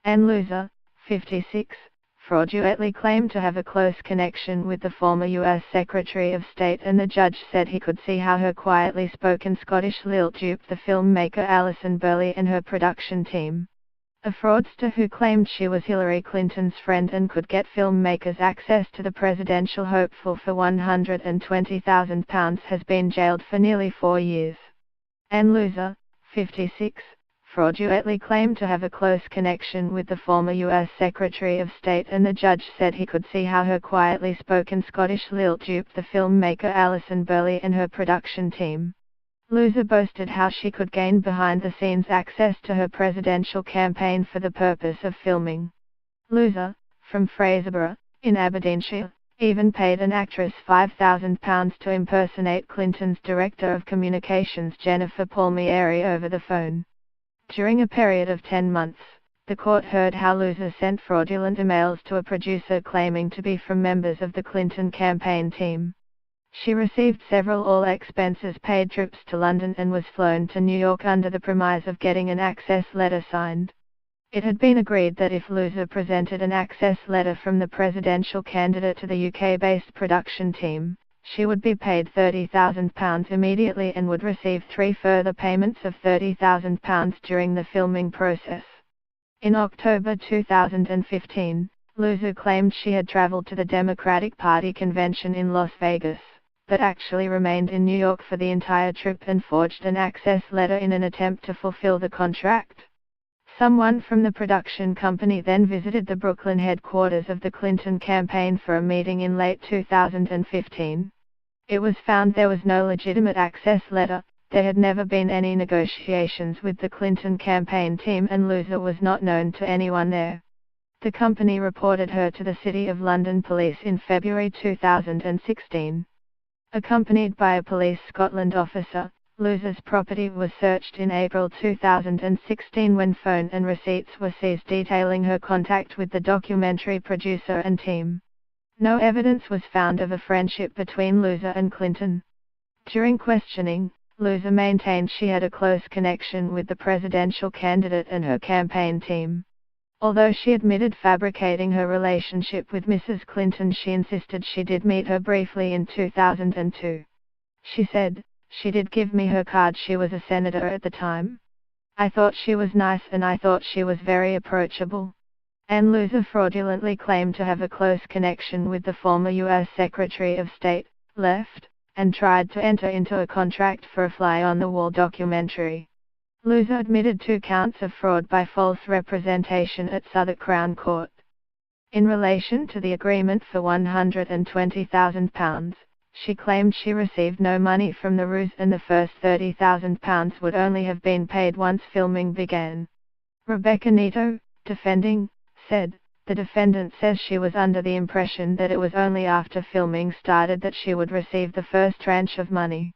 and Loser, 56, fraudulently claimed to have a close connection with the former U.S. Secretary of State, and the judge said he could see how her quietly spoken Scottish lilt duped the filmmaker Alison Burley and her production team. A fraudster who claimed she was Hillary Clinton's friend and could get filmmakers access to the presidential hopeful for £120,000 has been jailed for nearly 4 years. And Loser, 56, fraudulently claimed to have a close connection with the former U.S. Secretary of State, and the judge said he could see how her quietly spoken Scottish lilt duped the filmmaker Alison Burley and her production team. Loser boasted how she could gain behind-the-scenes access to her presidential campaign for the purpose of filming. Loser, from Fraserburgh, in Aberdeenshire, even paid an actress £5,000 to impersonate Clinton's Director of Communications Jennifer Palmieri over the phone. During a period of 10 months, the court heard how Loser sent fraudulent emails to a producer claiming to be from members of the Clinton campaign team. She received several all-expenses-paid trips to London and was flown to New York under the premise of getting an access letter signed. It had been agreed that if Loser presented an access letter from the presidential candidate to the UK-based production team, she would be paid £30,000 immediately and would receive 3 further payments of £30,000 during the filming process. In October 2015, Loser claimed she had traveled to the Democratic Party convention in Las Vegas, but actually remained in New York for the entire trip and forged an access letter in an attempt to fulfill the contract. Someone from the production company then visited the Brooklyn headquarters of the Clinton campaign for a meeting in late 2015. It was found there was no legitimate access letter, there had never been any negotiations with the Clinton campaign team, and Loser was not known to anyone there. The company reported her to the City of London Police in February 2016. Accompanied by a Police Scotland officer, Loser's property was searched in April 2016 when phone and receipts were seized detailing her contact with the documentary producer and team. No evidence was found of a friendship between Loser and Clinton. During questioning, Loser maintained she had a close connection with the presidential candidate and her campaign team. Although she admitted fabricating her relationship with Mrs. Clinton, she insisted she did meet her briefly in 2002. She said, "She did give me her card. She was a senator at the time. I thought she was nice and I thought she was very approachable." And Loser fraudulently claimed to have a close connection with the former U.S. Secretary of State, left, and tried to enter into a contract for a fly-on-the-wall documentary. Loser admitted 2 counts of fraud by false representation at Southwark Crown Court. In relation to the agreement for £120,000, she claimed she received no money from the ruse and the first £30,000 would only have been paid once filming began. Rebecca Neto, defending, said, "The defendant says she was under the impression that it was only after filming started that she would receive the first tranche of money.